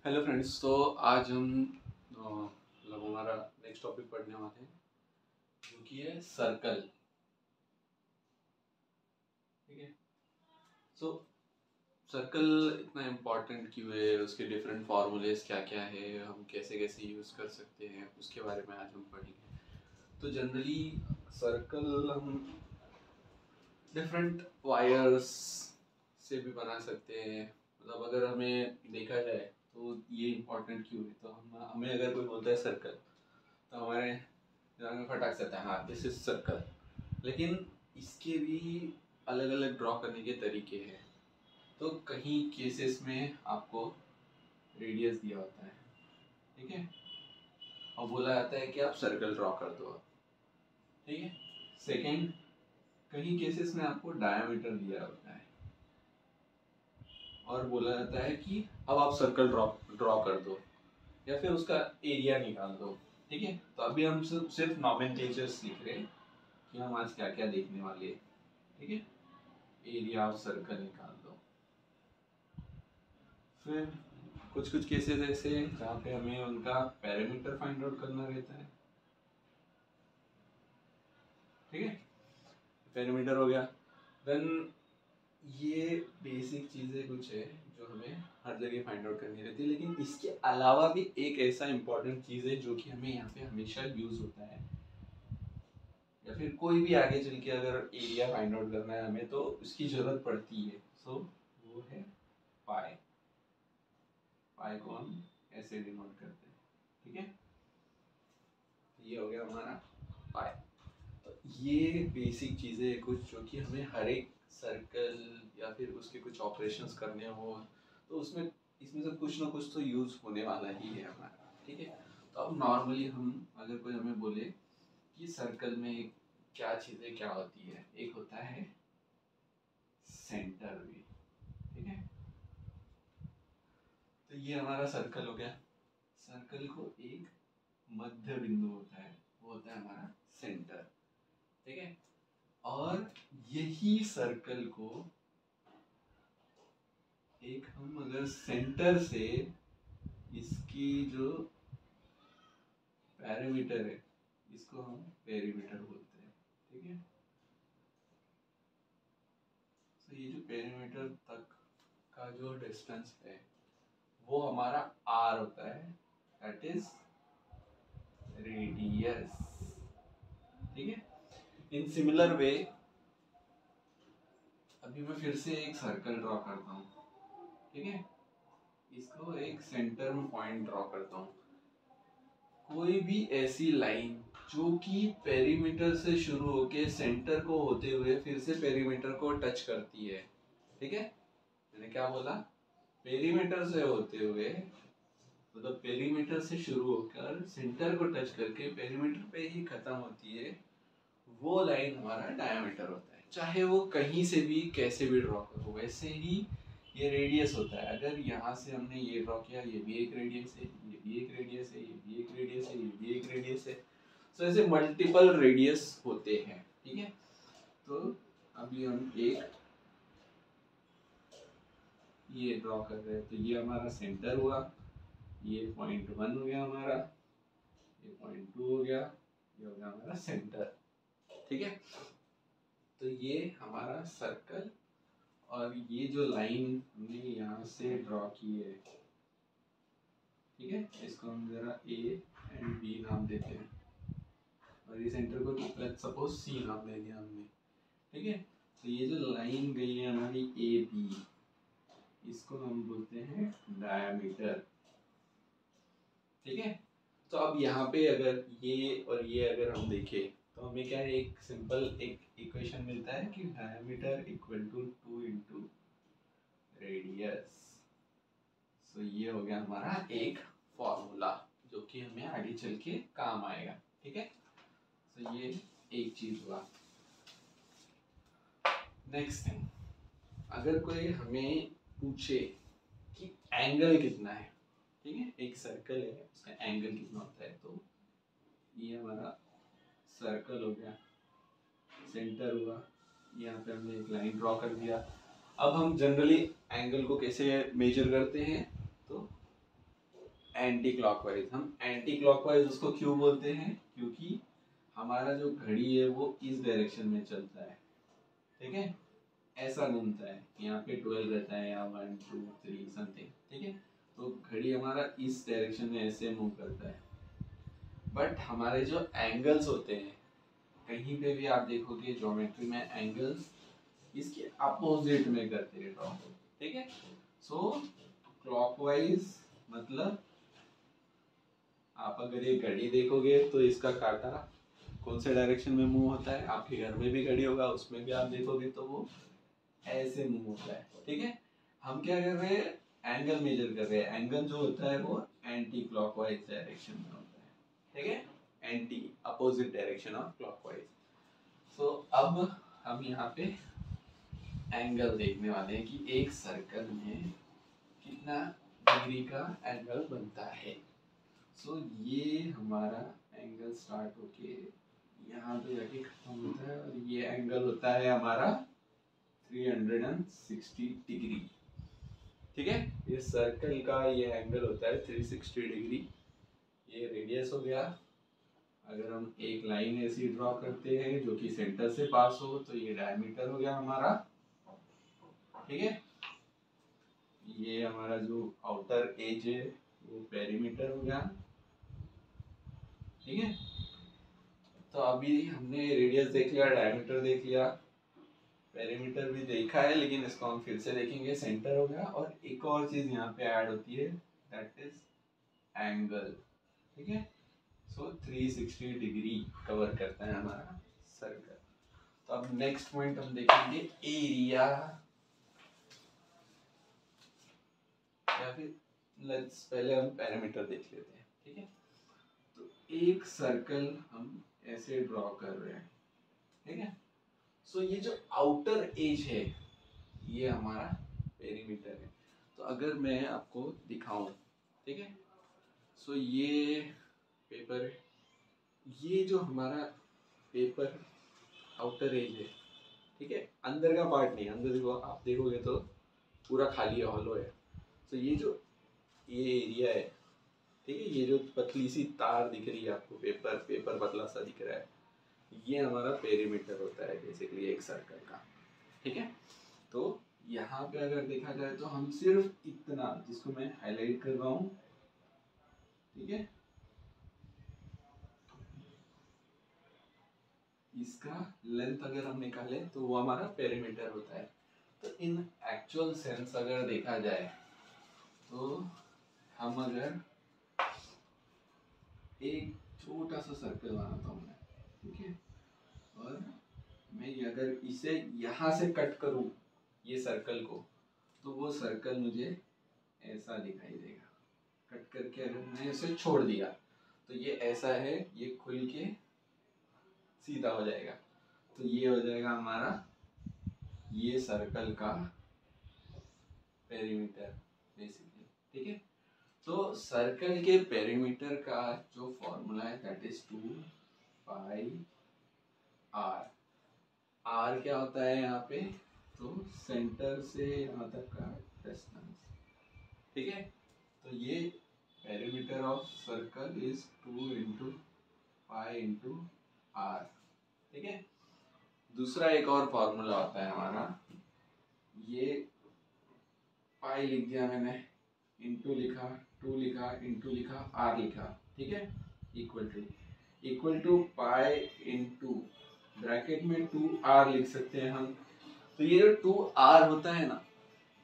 Hello friends. तो आज हम मतलब हमारा नेक्स्ट टॉपिक पढ़ने वाले हैं जो कि है सर्कल। ठीक है। सो सर्कल इतना इम्पोर्टेंट क्यों है, उसके डिफरेंट फार्मूलेस क्या क्या है, हम कैसे कैसे यूज़ कर सकते हैं, उसके बारे में आज हम पढ़ेंगे। तो जनरली सर्कल हम डिफरेंट वायर्स से भी बना सकते हैं। मतलब अगर हमें देखा जाए तो ये इम्पोर्टेंट क्यों है, तो हमें अगर कोई बोलता है सर्कल तो हमारे दिमाग में फटाक से आता है हाँ दिस इज सर्कल। लेकिन इसके भी अलग अलग ड्रॉ करने के तरीके हैं। तो कहीं केसेस में आपको रेडियस दिया होता है, ठीक है, और बोला जाता है कि आप सर्कल ड्रॉ कर दो। ठीक है। सेकंड, कहीं केसेस में आपको डायमीटर दिया होता है और बोला जाता है कि अब आप सर्कल ड्रॉ ड्रॉ कर दो या फिर उसका एरिया निकाल दो। ठीक है। तो अभी हम सिर्फ नॉमेनक्लेचर्स लिख रहे हैं कि हम आज क्या क्या देखने वाले हैं। ठीक है। एरिया ऑफ सर्कल निकाल दो। फिर कुछ कुछ केसेस ऐसे हैं जहाँ पे हमें उनका पैरामीटर फाइंड आउट करना रहता है। ठीक है। पैरामीटर हो गया। देन ये बेसिक चीज़ें कुछ है जो हमें हर जगह फाइंड आउट करनी रहती है, लेकिन इसके अलावा भी एक ऐसा इंपॉर्टेंट चीज़ है जो कि हमें यहाँ पे हमेशा यूज होता है, या फिर कोई भी आगे चल के अगर एरिया फाइंड आउट करना है हमें तो उसकी जरूरत पड़ती है। सो वो है पाई। पाई को हम ऐसे डिनोट करते हैं। ठीक है। ये हो गया हमारा पाई। तो ये बेसिक चीज़ें हैं कुछ जो कि हमें हर एक सर्कल या फिर उसके कुछ ऑपरेशंस करने हो तो उसमें इसमें से कुछ ना कुछ तो यूज़ होने वाला ही है हमारा। ठीक है। तो अब नॉर्मली हम अगर कोई हमें बोले कि सर्कल में क्या चीज़ें क्या होती है, एक होता है सेंटर भी। ठीक है। तो ये हमारा सर्कल हो गया। सर्कल को एक मध्य बिंदु होता है, वो होता है हमारा सेंटर। ठीक है। और यही सर्कल को एक हम अगर सेंटर से इसकी जो पैरामीटर है इसको हम पेरीमीटर बोलते हैं। ठीक है। तो ये जो पेरीमीटर तक का जो डिस्टेंस है वो हमारा आर होता है, दैट इज रेडियस। ठीक है। इन सिमिलर वे अभी मैं फिर से एक सर्कल ड्रॉ करता हूँ। ठीक है। इसको एक सेंटर में पॉइंट ड्रॉ करता हूँ। कोई भी ऐसी लाइन जो कि पेरीमीटर से शुरू होके सेंटर को होते हुए फिर से पेरीमीटर को टच करती है। ठीक है। मैंने क्या बोला, पेरीमीटर से होते हुए, मतलब पेरीमीटर से शुरू होकर सेंटर को टच करके पेरीमीटर पे ही खत्म होती है, वो लाइन हमारा डायमीटर होता है। चाहे वो कहीं से भी कैसे भी ड्रॉ करो। वैसे ही ये रेडियस होता है। अगर यहाँ से हमने ये ड्रॉ किया, ये भी एक रेडियस है, ये भी एक रेडियस है, ये भी एक रेडियस है, ये भी एक रेडियस है। तो ऐसे मल्टीपल रेडियस होते हैं। ठीक है। तो अभी हम एक ये ड्रॉ कर रहे हैं, तो ये हमारा सेंटर हुआ, ये पॉइंट 1 हो गया हमारा, ये पॉइंट 2 हो गया, ये हो गया हमारा सेंटर। ठीक है। तो ये हमारा सर्कल, और ये जो लाइन हमने यहाँ से ड्रॉ की है, ठीक है, इसको हम जरा ए एंड बी नाम देते हैं और ये सेंटर को लेट्स सपोज सी नाम दे दिया हमने। ठीक है। तो ये जो लाइन गई है हमारी ए बी, इसको हम बोलते हैं डायमीटर। ठीक है। तो अब यहाँ पे अगर ये और ये अगर हम देखें तो हमें क्या है, एक सिंपल एक इक्वेशन मिलता है कि diameter equal to 2 into radius. So ये हो गया हमारा एक फॉर्मूला जो कि हमें आगे चल के काम आएगा। ठीक है। सो ये एक चीज हुआ। नेक्स्ट थिंग, अगर कोई हमें पूछे कि एंगल कितना है, ठीक है, एक सर्कल है उसका एंगल कितना होता है, तो ये हमारा सर्कल हो गया, सेंटर हुआ, यहाँ पे हमने एक लाइन ड्रॉ कर दिया। अब हम जनरली एंगल को कैसे मेजर करते हैं, तो एंटी क्लॉकवाइज। हम एंटी क्लॉकवाइज उसको क्यों बोलते हैं, क्योंकि हमारा जो घड़ी है वो इस डायरेक्शन में चलता है, ठीक है, ऐसा घूमता है, यहाँ पे 12 रहता है या 1 2 3 समथिंग, ठीक है, तो घड़ी हमारा इस डायरेक्शन में ऐसे मूव करता है। बट हमारे जो एंगल्स होते हैं, कहीं पे भी आप देखोगे ज्योमेट्री में एंगल्स इसके अपोजिट में करते हैं ड्रॉ, ठीक है। सो क्लॉकवाइज मतलब आप अगर ये घड़ी देखोगे तो इसका कांटा कौन से डायरेक्शन में मूव होता है, आपके घर में भी घड़ी होगा उसमें भी आप देखोगे तो वो ऐसे मूव होता है, ठीक है। हम क्या कर रहे हैं, एंगल मेजर कर रहे हैं, एंगल जो होता है वो एंटी क्लॉकवाइज डायरेक्शन में होता है, ठीक है, anti opposite direction of clockwise. So अब हम यहाँ पे एंगल देखने वाले हैं कि एक सर्कल में कितना डिग्री का एंगल बनता है। सो ये हमारा एंगल स्टार्ट होके यहाँ पे जाके खत्म होता है और ये एंगल होता है हमारा 360 डिग्री, ठीक है। ये सर्कल का ये एंगल होता है 360 डिग्री। ये रेडियस हो गया। अगर हम एक लाइन ऐसी ड्रॉ करते हैं जो कि सेंटर से पास हो तो ये डायमीटर हो गया हमारा, ठीक है। ये हमारा जो आउटर एज है वो पेरीमीटर हो गया, ठीक है। तो अभी हमने रेडियस देख लिया, डायमीटर देख लिया, पेरीमीटर भी देखा है, लेकिन इसको हम फिर से देखेंगे। सेंटर हो गया और एक और चीज यहाँ पे ऐड होती है, दैट इज एंगल, ठीक है। सो 360 डिग्री कवर करता है हमारा सर्कल। तो अब नेक्स्ट पॉइंट हम देखेंगे एरिया, या फिर लेट्स पहले हम पेरीमीटर देख लेते हैं, ठीक है। तो एक सर्कल हम ऐसे ड्रॉ कर रहे हैं, ठीक है। सो ये जो आउटर एज है ये हमारा पेरीमीटर है। तो अगर मैं आपको दिखाऊं, ठीक है, सो ये पेपर है, ये जो हमारा पेपर आउटर एज है, ठीक है, अंदर का पार्ट नहीं, अंदर देखो, आप देखोगे तो पूरा खाली है, हॉलो है। तो ये जो ये एरिया है, ठीक है, ये जो पतली सी तार दिख रही है आपको, पेपर पेपर पतला सा दिख रहा है, ये हमारा पेरीमीटर होता है बेसिकली एक सर्कल का, ठीक है। तो यहाँ पे अगर देखा जाए तो हम सिर्फ इतना, जिसको मैं हाईलाइट कर रहा हूँ, ठीक है, इसका लेंथ अगर हम निकाले तो वो हमारा पेरीमीटर होता है। तो इन एक्चुअल सेंस अगर देखा जाए तो हम अगर एक छोटा सा सर्कल बनाता हूँ मैं, ठीक है, और मैं अगर इसे यहाँ से कट करूँ ये सर्कल को, तो वो सर्कल मुझे ऐसा दिखाई देगा। कट करके अगर मैंने इसे छोड़ दिया तो ये ऐसा है, ये खुल के सीधा हो जाएगा। तो ये हो जाएगा हमारा ये सर्कल का पेरीमीटर बेसिकली, ठीक है। तो सर्कल के पेरीमीटर का जो फॉर्मूला है that is 2 pi R. R क्या होता है यहाँ पे, तो सेंटर से यहाँ तक का डिस्टेंस, ठीक है। तो ये perimeter of circle is 2 into pi into R, ठीक है। दूसरा एक और फॉर्मूला होता है हमारा, ये पाई लिख दिया मैंने, इंटू लिखा, 2 लिखा, इंटू लिखा, आर लिखा, ठीक है, equal to pi into bracket में 2r लिख सकते हैं हम। तो ये जो 2r होता है ना,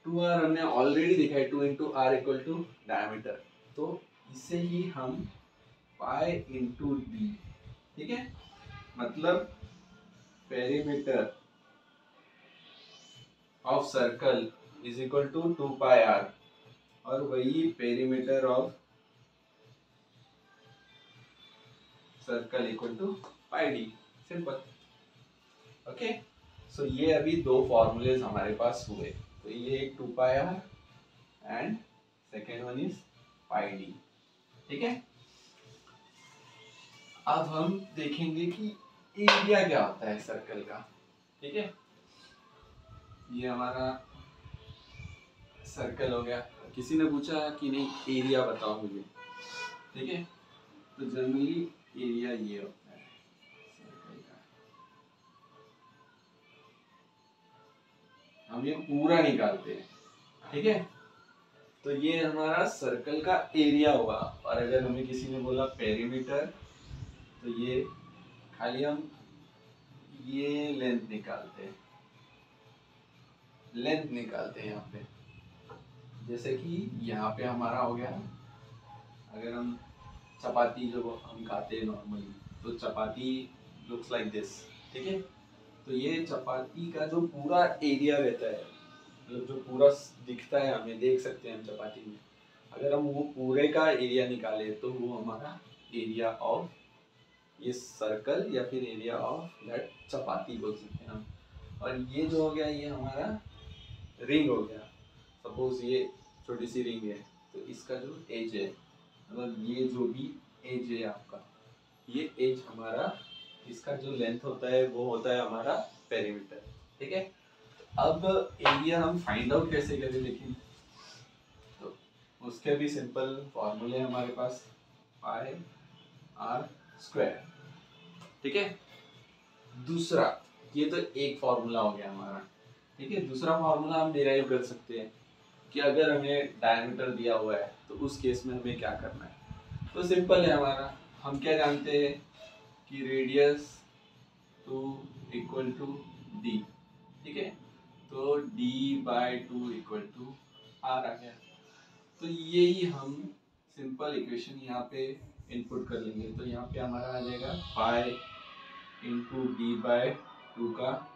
2r हमने ऑलरेडी देखा है, 2 into R equal to diameter. तो इसे ही हम पाई इंटू डी, ठीक है, मतलब perimeter of circle is equal to 2 pi R, और वही perimeter of circle equal to pi D, simple. Okay, so ये अभी दो फॉर्मूलेज हमारे पास हुए। तो ये एक 2 pi R and second one is pi D, ठीक है। अब हम देखेंगे कि एरिया क्या होता है सर्कल का, ठीक है। ये हमारा सर्कल हो गया। किसी ने पूछा कि नहीं एरिया बताओ मुझे, ठीक है, तो जनरली एरिया ये होता है सर्कल का। हम ये पूरा निकालते हैं, ठीक है, तो ये हमारा सर्कल का एरिया हुआ। और अगर हमें किसी ने बोला पेरीमीटर, तो ये खाली हम ये लेंथ निकालते हैं, यहाँ पे। जैसे कि यहाँ पे हमारा हो गया, अगर हम चपाती जो हम खाते हैं नॉर्मली, तो चपाती लुक्स लाइक दिस, ठीक है, तो ये चपाती का जो पूरा एरिया रहता है, मतलब जो पूरा दिखता है, हमें देख सकते हैं हम चपाती में, अगर हम वो पूरे का एरिया निकाले तो वो हमारा एरिया ऑफ ये सर्कल या फिर एरिया ऑफ दैट चपाती बोल सकते हैं हम। और ये जो हो गया ये हमारा रिंग हो गया। सपोज ये छोटी सी रिंग है, तो इसका जो एज है, मतलब ये जो भी एज है आपका, ये एज हमारा, इसका जो लेंथ होता है वो होता है हमारा पेरीमीटर, ठीक है। अब एरिया हम फाइंड आउट कैसे करें, लेकिन तो उसके भी सिंपल फॉर्मूले हैं हमारे पास, पाई आर स्क्वायर, ठीक है। दूसरा, ये तो एक फॉर्मूला हो गया हमारा, ठीक है। दूसरा फॉर्मूला हम डिराइव कर सकते हैं कि अगर हमें डायमीटर दिया हुआ है तो उस केस में हमें क्या करना है। तो सिंपल है हमारा, हम क्या जानते हैं कि radius two equal to D, ठीक है, तो d by 2 equal to R आ गया। तो यही हम सिंपल इक्वेशन यहाँ पे इनपुट कर लेंगे, तो यहाँ पे हमारा आ जाएगा पाई इंटू डी बाय 2 का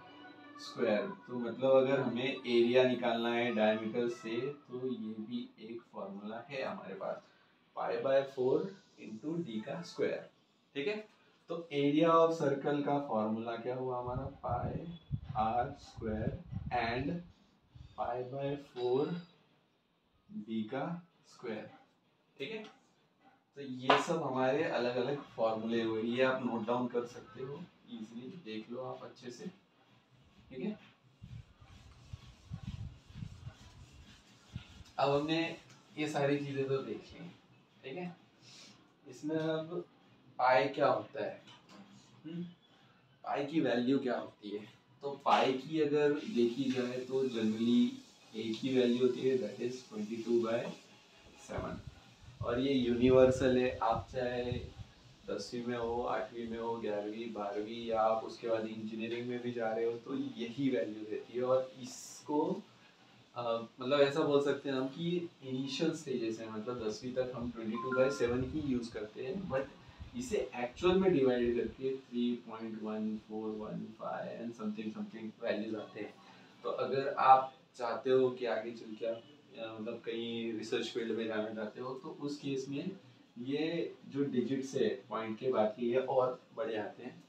स्क्वायर। तो मतलब अगर हमें एरिया निकालना है डायमीटर से, तो ये भी एक फॉर्मूला है हमारे पास, पाई बाय 4 इंटू डी का स्क्वायर, ठीक है। तो एरिया ऑफ सर्कल का फॉर्मूला क्या हुआ हमारा, pi R square and pi by 4 D का स्क्वायर, ठीक है। तो ये सब हमारे अलग अलग फॉर्मूले हुए, ये आप नोट डाउन कर सकते हो, इजीली देख लो आप अच्छे से, ठीक है। अब हमने ये सारी चीजें तो देख ली, ठीक है। इसमें अब पाई क्या होता है, पाई की वैल्यू क्या होती है। तो पाई की अगर देखी जाए तो जनरली एक ही वैल्यू होती है, दैट इज 22/7। और ये यूनिवर्सल है, आप चाहे 10वीं में हो, 8वीं में हो, 11वीं 12वीं, या आप उसके बाद इंजीनियरिंग में भी जा रहे हो, तो यही वैल्यू रहती है। और इसको मतलब ऐसा बोल सकते हैं हम कि इनिशियल स्टेजेस है, मतलब 10वीं तक हम 22/7 ही यूज़ करते हैं, बट इसे एक्चुअल में डिवाइड करके 3.1415 एंड समथिंग समथिंग वैल्यूज आते हैं। तो अगर आप चाहते हो कि आगे चल के आप मतलब कहीं रिसर्च फील्ड में जाना चाहते हो, तो उस केस में ये जो डिजिट्स है पॉइंट के बाद की, ये और बड़े आते हैं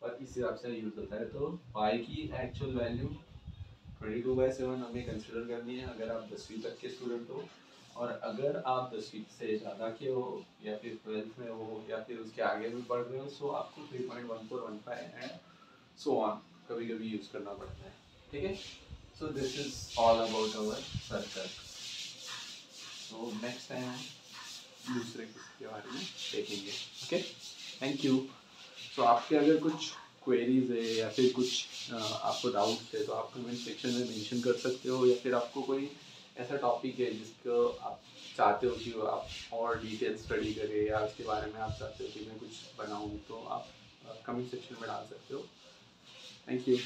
और इस हिसाब से यूज़ होता है। तो पाई की एक्चुअल वैल्यू 22/7 हमें कंसिडर करनी है अगर आप 10वीं तक के स्टूडेंट हो। और अगर आप 10वीं से ज़्यादा के हो, या फिर 12th में हो, या फिर उसके आगे भी पढ़ रहे हो, सो आपको 3.1415 एंड सो ऑन कभी कभी यूज़ करना पड़ता है, ठीक है। So this is all about our circle. तो नेक्स्ट टाइम दूसरे के बारे में देखेंगे, ओके, थैंक यू। तो आपके अगर कुछ क्वेरीज है या फिर कुछ आपको डाउट्स है, तो आप कमेंट सेक्शन में मेंशन कर सकते हो, या फिर आपको कोई ऐसा टॉपिक है जिसको आप चाहते हो कि आप और डिटेल स्टडी करें, या उसके बारे में आप चाहते हो कि मैं कुछ बनाऊं, तो आप कमेंट सेक्शन में डाल सकते हो। Thank you.